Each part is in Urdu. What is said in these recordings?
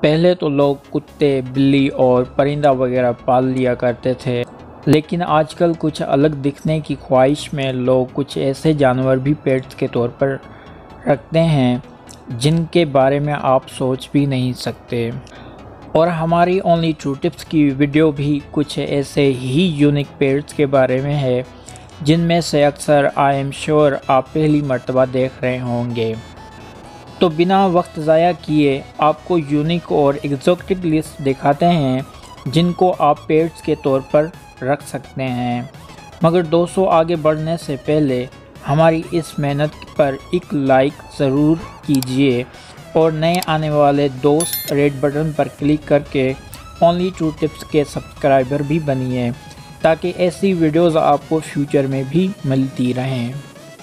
پہلے تو لوگ کتے، بلی اور پرندہ وغیرہ پال لیا کرتے تھے، لیکن آج کل کچھ الگ دکھنے کی خواہش میں لوگ کچھ ایسے جانور بھی پیٹس کے طور پر رکھتے ہیں جن کے بارے میں آپ سوچ بھی نہیں سکتے۔ اور ہماری اونلی ٹرو ٹپس کی ویڈیو بھی کچھ ایسے ہی یونیک پیٹس کے بارے میں ہے جن میں سے اکثر آئی ایم شیور آپ پہلی مرتبہ دیکھ رہے ہوں گے۔ تو بنا وقت ضائع کیے آپ کو یونیک اور ایگزوٹک لسٹ دکھاتے ہیں جن کو آپ پیٹس کے طور پر رکھ سکتے ہیں۔ مگر دوستو، آگے بڑھنے سے پہلے ہماری اس محنت پر ایک لائک ضرور کیجئے اور نئے آنے والے دوست ریڈ بٹن پر کلک کر کے اونلی ٹرو ٹپس کے سبسکرائبر بھی بنیے تاکہ ایسی ویڈیوز آپ کو فیوچر میں بھی ملتی رہیں۔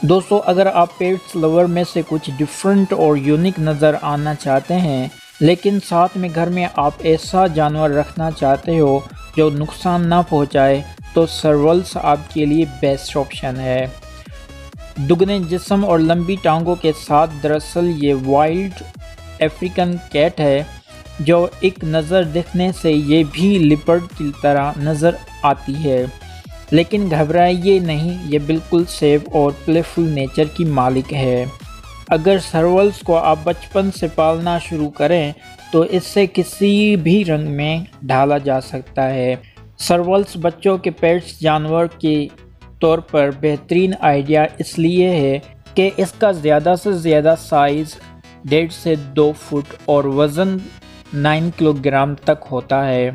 دوستو، اگر آپ پیٹس لور میں سے کچھ ڈیفرنٹ اور یونیک نظر آنا چاہتے ہیں لیکن ساتھ میں گھر میں آپ ایسا جانور رکھنا چاہتے ہو جو نقصان نہ پہنچائے تو سرولس آپ کے لیے بیسٹ آپشن ہے۔ دگنے جسم اور لمبی ٹانگوں کے ساتھ دراصل یہ وائلڈ افریقن کیٹ ہے جو ایک نظر دیکھنے سے یہ بھی لیپرڈ کی طرح نظر آتی ہے، لیکن گھبرائیے نہیں، یہ بالکل سیف اور پلے فل نیچر کی مالک ہے۔ اگر سرولس کو آپ بچپن سے پالنا شروع کریں تو اس سے کسی بھی رنگ میں ڈھالا جا سکتا ہے۔ سرولس بچوں کے پیٹس جانور کے طور پر بہترین آئیڈیا اس لیے ہے کہ اس کا زیادہ سے زیادہ سائز 1.5 سے 2 فٹ اور وزن 9 کلو گرام تک ہوتا ہے۔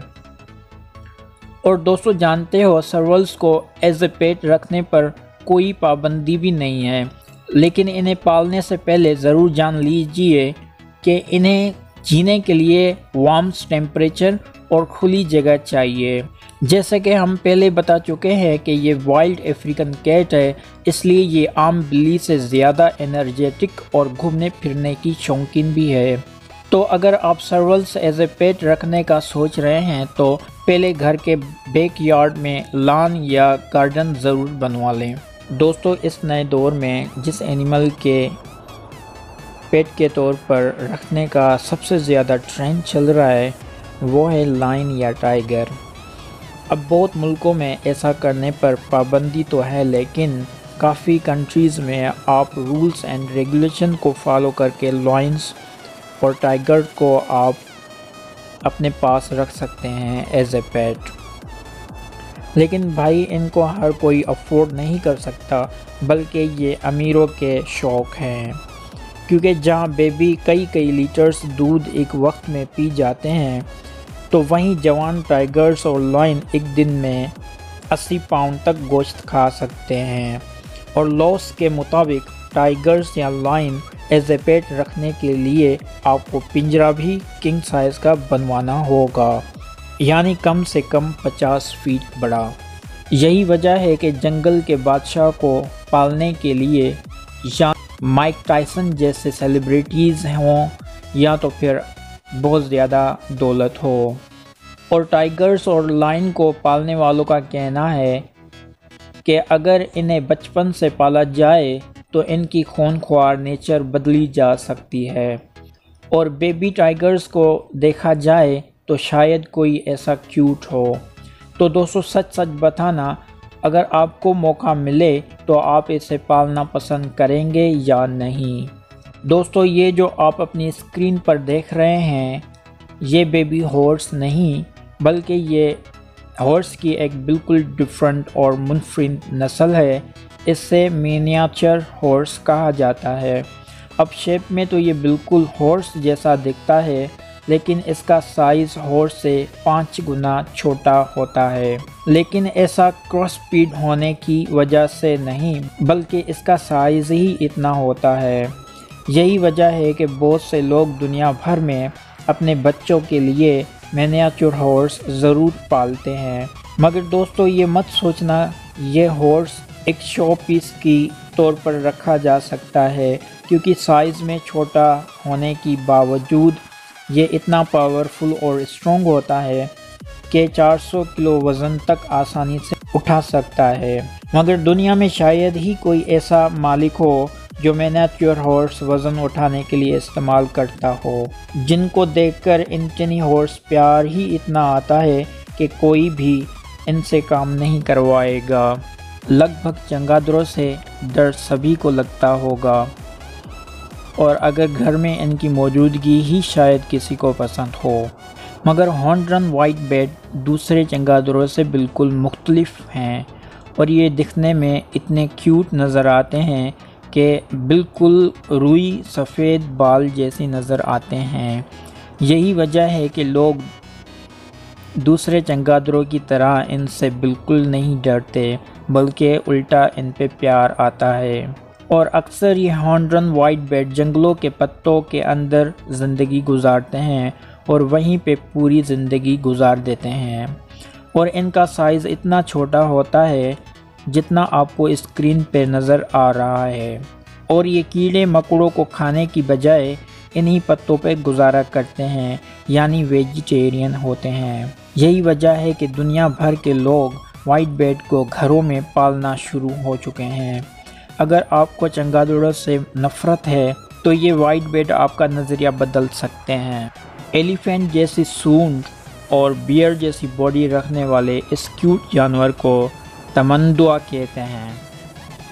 اور دوستو، جانتے ہو سرولس کو ایز اے پیٹ رکھنے پر کوئی پابندی بھی نہیں ہے، لیکن انہیں پالنے سے پہلے ضرور جان لیجئے کہ انہیں جینے کے لیے وارم ٹیمپریچر اور کھلی جگہ چاہیے۔ جیسے کہ ہم پہلے بتا چکے ہیں کہ یہ وائلڈ افریقن کیٹ ہے، اس لیے یہ عام بلی سے زیادہ انرجیٹک اور گھومنے پھرنے کی شوقین بھی ہے۔ تو اگر آپ سرولس ایز اے پیٹ رکھنے کا سوچ رہے ہیں تو پہلے گھر کے بیک یارڈ میں لان یا گارڈن ضرور بنوا لیں۔ دوستو، اس نئے دور میں جس اینیمل کے پیٹ کے طور پر رکھنے کا سب سے زیادہ ٹرینڈ چل رہا ہے وہ ہے لائن یا ٹائیگر۔ اب بہت ملکوں میں ایسا کرنے پر پابندی تو ہے، لیکن کافی کنٹریز میں آپ رولز اینڈ ریگولیشن کو فالو کر کے لائنز اور ٹائیگر کو آپ اپنے پاس رکھ سکتے ہیں ایز اے پیٹ۔ لیکن بھائی، ان کو ہر کوئی افورڈ نہیں کر سکتا، بلکہ یہ امیروں کے شوق ہیں، کیونکہ جہاں بیبی کئی لیٹرز دودھ ایک وقت میں پی جاتے ہیں تو وہیں جوان ٹائیگرز اور لائن ایک دن میں 80 پاؤنڈ تک گوشت کھا سکتے ہیں۔ اور لاس کے مطابق ٹائیگرز یا لائن ایز اے پیٹ رکھنے کے لیے آپ کو پنجرہ بھی کنگ سائز کا بنوانا ہوگا، یعنی کم سے کم 50 فیٹ بڑا۔ یہی وجہ ہے کہ جنگل کے بادشاہ کو پالنے کے لیے یا مائک ٹائسن جیسے سیلیبریٹیز ہوں یا تو پھر بہت زیادہ دولت ہو۔ اور ٹائیگرز اور لائن کو پالنے والوں کا کہنا ہے کہ اگر انہیں بچپن سے پالا جائے تو ان کی خونخوار نیچر بدلی جا سکتی ہے، اور بیبی ٹائیگرز کو دیکھا جائے تو شاید کوئی ایسا کیوٹ ہو۔ تو دوستو، سچ بتانا، اگر آپ کو موقع ملے تو آپ اسے پالنا پسند کریں گے یا نہیں؟ دوستو، یہ جو آپ اپنی اسکرین پر دیکھ رہے ہیں یہ بیبی ہارس نہیں، بلکہ یہ ہارس کی ایک بالکل ڈیفرنٹ اور منفرد نسل ہے۔ اس سے مینیاچر ہارس کہا جاتا ہے۔ اب شیپ میں تو یہ بالکل ہارس جیسا دکھتا ہے، لیکن اس کا سائز ہارس سے 5 گنا چھوٹا ہوتا ہے۔ لیکن ایسا کراس بریڈ ہونے کی وجہ سے نہیں، بلکہ اس کا سائز ہی اتنا ہوتا ہے۔ یہی وجہ ہے کہ بہت سے لوگ دنیا بھر میں اپنے بچوں کے لیے مینیاچر ہارس ضرور پالتے ہیں۔ مگر دوستو، یہ مت سوچنا یہ ہارس ایک شو پیس کی طور پر رکھا جا سکتا ہے، کیونکہ سائز میں چھوٹا ہونے کی باوجود یہ اتنا پاورفل اور اسٹرانگ ہوتا ہے کہ 400 کلو وزن تک آسانی سے اٹھا سکتا ہے۔ مگر دنیا میں شاید ہی کوئی ایسا مالک ہو جو مینیچر ہارس وزن اٹھانے کے لیے استعمال کرتا ہو، جن کو دیکھ کر ان ٹینی ہارس پیار ہی اتنا آتا ہے کہ کوئی بھی ان سے کام نہیں کروائے گا۔ لگ بھگ چنگادروں سے ڈر سبھی کو لگتا ہوگا، اور اگر گھر میں ان کی موجودگی ہی شاید کسی کو پسند ہو، مگر ہارنڈ وائٹ بیٹ دوسرے چنگادروں سے بالکل مختلف ہیں، اور یہ دکھنے میں اتنے کیوٹ نظر آتے ہیں کہ بالکل روئی سفید بال جیسی نظر آتے ہیں۔ یہی وجہ ہے کہ لوگ دوسرے چنگادروں کی طرح ان سے بالکل نہیں ڈرتے، بلکہ الٹا ان پہ پیار آتا ہے۔ اور اکثر یہ ہارنڈ وائٹ بیٹ جنگلوں کے پتوں کے اندر زندگی گزارتے ہیں اور وہیں پہ پوری زندگی گزار دیتے ہیں، اور ان کا سائز اتنا چھوٹا ہوتا ہے جتنا آپ کو اسکرین پہ نظر آ رہا ہے، اور یہ کیڑے مکوڑوں کو کھانے کی بجائے انہی پتوں پہ گزارا کرتے ہیں، یعنی ویجیٹیرین ہوتے ہیں۔ یہی وجہ ہے کہ دنیا بھر کے لوگ وائٹ بیٹ کو گھروں میں پالنا شروع ہو چکے ہیں۔ اگر آپ کو چنگادروں سے نفرت ہے تو یہ وائٹ بیٹ آپ کا نظریہ بدل سکتے ہیں۔ ایلیفینٹ جیسی سونڈ اور بیئر جیسی باڈی رکھنے والے اس کیوٹ جانور کو تمندوا کہتے ہیں،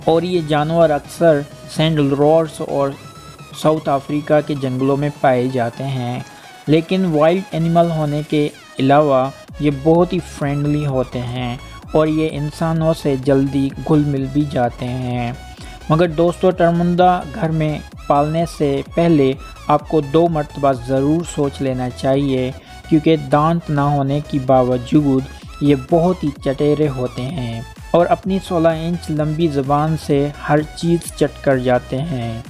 اور یہ جانور اکثر سینڈل رورس اور ساؤتھ افریقہ کے جنگلوں میں پائے جاتے ہیں، لیکن وائلڈ اینیمل ہونے کے علاوہ یہ بہت ہی فرینڈلی ہوتے ہیں، اور یہ انسانوں سے جلدی گھل مل بھی جاتے ہیں۔ مگر دوستو، ٹرمندا گھر میں پالنے سے پہلے آپ کو 2 مرتبہ ضرور سوچ لینا چاہیے، کیونکہ دانت نہ ہونے کی باوجود یہ بہت ہی چٹیرے ہوتے ہیں اور اپنی 16 انچ لمبی زبان سے ہر چیز چٹ کر جاتے ہیں،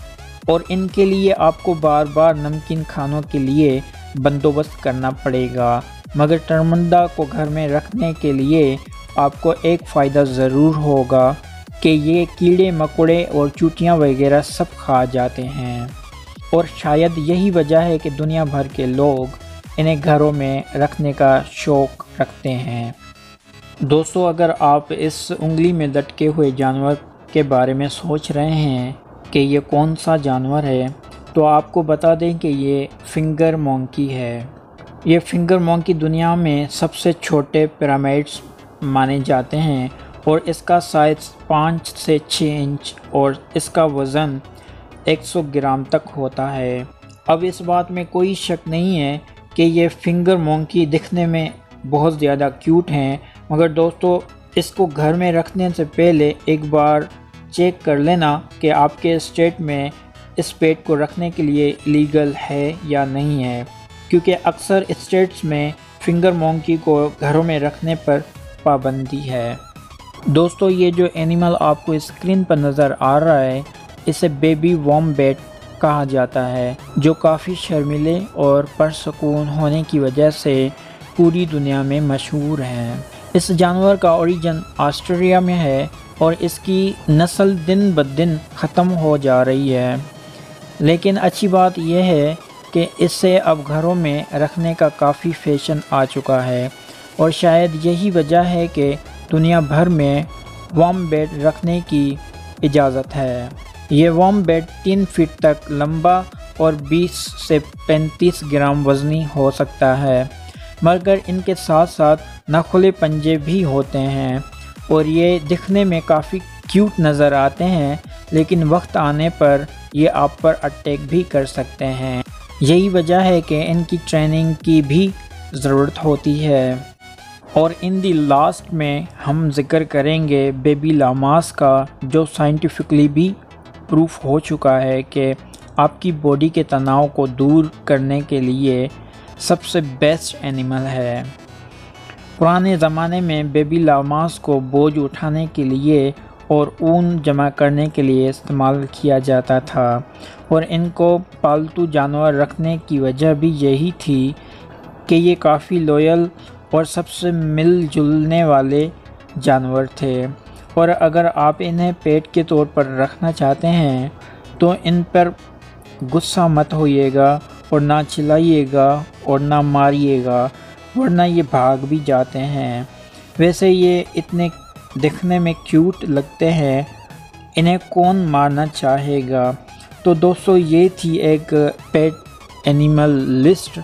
اور ان کے لیے آپ کو بار بار نمکین کھانوں کے لیے بندوبست کرنا پڑے گا۔ مگر ٹرمندا کو گھر میں رکھنے کے لیے آپ کو ایک فائدہ ضرور ہوگا کہ یہ کیڑے مکوڑے اور چوٹیاں وغیرہ سب کھا جاتے ہیں، اور شاید یہی وجہ ہے کہ دنیا بھر کے لوگ انہیں گھروں میں رکھنے کا شوق رکھتے ہیں۔ دوستو، اگر آپ اس انگلی میں لٹکے ہوئے جانور کے بارے میں سوچ رہے ہیں کہ یہ کون سا جانور ہے، تو آپ کو بتا دیں کہ یہ فنگر مونکی ہے۔ یہ فنگر مونکی دنیا میں سب سے چھوٹے پیرامیڈز مانے جاتے ہیں، اور اس کا سائز 5 سے 6 انچ اور اس کا وزن 100 گرام تک ہوتا ہے۔ اب اس بات میں کوئی شک نہیں ہے کہ یہ فنگر مونکی دکھنے میں بہت زیادہ کیوٹ ہیں، مگر دوستو، اس کو گھر میں رکھنے سے پہلے ایک بار چیک کر لینا کہ آپ کے اسٹیٹ میں اس پیٹ کو رکھنے کے لیے لیگل ہے یا نہیں ہے، کیونکہ اکثر اسٹیٹس میں فنگر مونکی کو گھروں میں رکھنے پر پابندی ہے۔ دوستو، یہ جو اینیمل آپ کو اسکرین پر نظر آ رہا ہے، اسے بیبی وومبیٹ کہا جاتا ہے، جو کافی شرمیلے اور پرسکون ہونے کی وجہ سے پوری دنیا میں مشہور ہے۔ اس جانور کا اوریجن آسٹریلیا میں ہے، اور اس کی نسل دن بدن ختم ہو جا رہی ہے، لیکن اچھی بات یہ ہے کہ اسے اب گھروں میں رکھنے کا کافی فیشن آ چکا ہے، اور شاید یہی وجہ ہے کہ دنیا بھر میں وومبیٹ رکھنے کی اجازت ہے۔ یہ وومبیٹ 3 فٹ تک لمبا اور 20 سے 35 گرام وزنی ہو سکتا ہے، مگر ان کے ساتھ ساتھ ناخلے پنجے بھی ہوتے ہیں، اور یہ دکھنے میں کافی کیوٹ نظر آتے ہیں، لیکن وقت آنے پر یہ آپ پر اٹیک بھی کر سکتے ہیں۔ یہی وجہ ہے کہ ان کی ٹریننگ کی بھی ضرورت ہوتی ہے۔ اور ان دی لاسٹ میں ہم ذکر کریں گے بیبی لاماس کا، جو سائنٹیفکلی بھی پروف ہو چکا ہے کہ آپ کی باڈی کے تناؤ کو دور کرنے کے لیے سب سے بیسٹ اینیمل ہے۔ پرانے زمانے میں بیبی لاماس کو بوجھ اٹھانے کے لیے اور اون جمع کرنے کے لیے استعمال کیا جاتا تھا، اور ان کو پالتو جانور رکھنے کی وجہ بھی یہی تھی کہ یہ کافی لوئل اور سب سے مل جلنے والے جانور تھے، اور اگر آپ انہیں پیٹ کے طور پر رکھنا چاہتے ہیں تو ان پر غصہ مت ہوئیے گا، اور نہ چلائیے گا اور نہ ماریے گا، ورنہ یہ بھاگ بھی جاتے ہیں۔ ویسے یہ اتنے دکھنے میں کیوٹ لگتے ہیں، انہیں کون مارنا چاہے گا؟ تو دوستو یہ تھی ایک پیٹ اینیمل لسٹ